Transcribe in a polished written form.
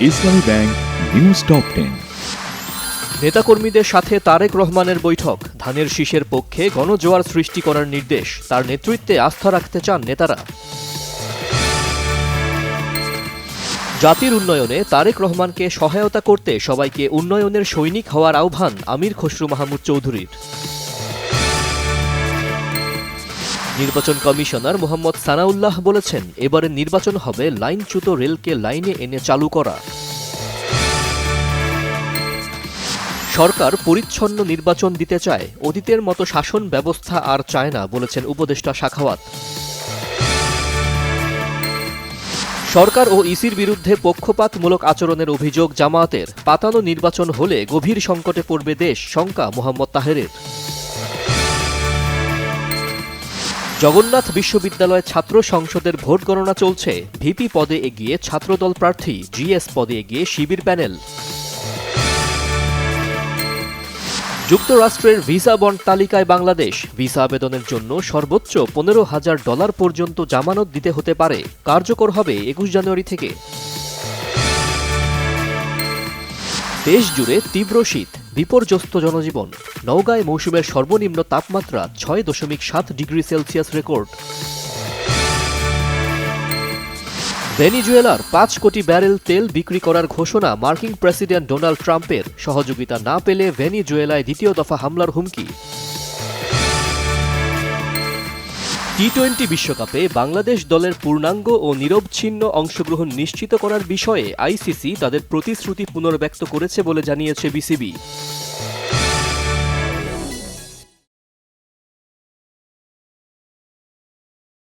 ইসলামী bank news top 10। নেতাকর্মীদের সাথে তারেক রহমানের বৈঠক, ধানের শীষের পক্ষে গণজোয়ার সৃষ্টি করার নির্দেশ, তার নেতৃত্বে আস্থা রাখতে চান নেতারা। জাতির উন্নয়নে তারেক রহমানকে সহায়তা করতে সবাইকে উন্নয়নের সৈনিক হওয়ার আহ্বান আমির খসরু মাহমুদ চৌধুরীর। নির্বাচন কমিশনার মোহাম্মদ সানাউল্লাহ বলেছেন, এবারের নির্বাচন হবে লাইনচ্যুত রেলকে লাইনে এনে চালু করা। সরকার পরিচ্ছন্ন নির্বাচন দিতে চায়, অতীতের মতো শাসন ব্যবস্থা আর চায় না বলেছেন উপদেষ্টা সাখাওয়াত। সরকার ও ইসির বিরুদ্ধে পক্ষপাতমূলক আচরণের অভিযোগ জামায়াতের, পাতানো নির্বাচন হলে গভীর সংকটে পড়বে দেশ, শঙ্কা মোহাম্মদ তাহেরের। জগন্নাথ বিশ্ববিদ্যালয় ছাত্র সংসদের ভোট গণনা চলছে, ভিপি পদে এগিয়ে ছাত্রদল প্রার্থী, জিএস পদে এগিয়ে শিবির প্যানেল। যুক্তরাষ্ট্রের ভিসা বন্ড তালিকায় বাংলাদেশ, ভিসা আবেদনের জন্য সর্বোচ্চ $15,000 পর্যন্ত জামানত দিতে হতে পারে, কার্যকর হবে 21 জানুয়ারি থেকে। দেশ জুড়ে তীব্র শীত, বিপর্যস্ত জনজীবন, নওগাঁয় মৌসুমের সর্বনিম্ন তাপমাত্রা 6.7 ডিগ্রি সেলসিয়াস রেকর্ড। ভেনিজুয়েলার 5 কোটি ব্যারেল তেল বিক্রি করার ঘোষণা মার্কিন প্রেসিডেন্ট ডোনাল্ড ট্রাম্পের, সহযোগিতা না পেলে ভেনিজুয়েলায় দ্বিতীয় দফা হামলার হুমকি। টি-20 বিশ্বকাপে বাংলাদেশ দলের পূর্ণাঙ্গ ও নিরবচ্ছিন্ন অংশগ্রহণ নিশ্চিত করার বিষয়ে আইসিসি তাদের প্রতিশ্রুতি পুনর্ব্যক্ত করেছে বলে জানিয়েছে বিসিবি।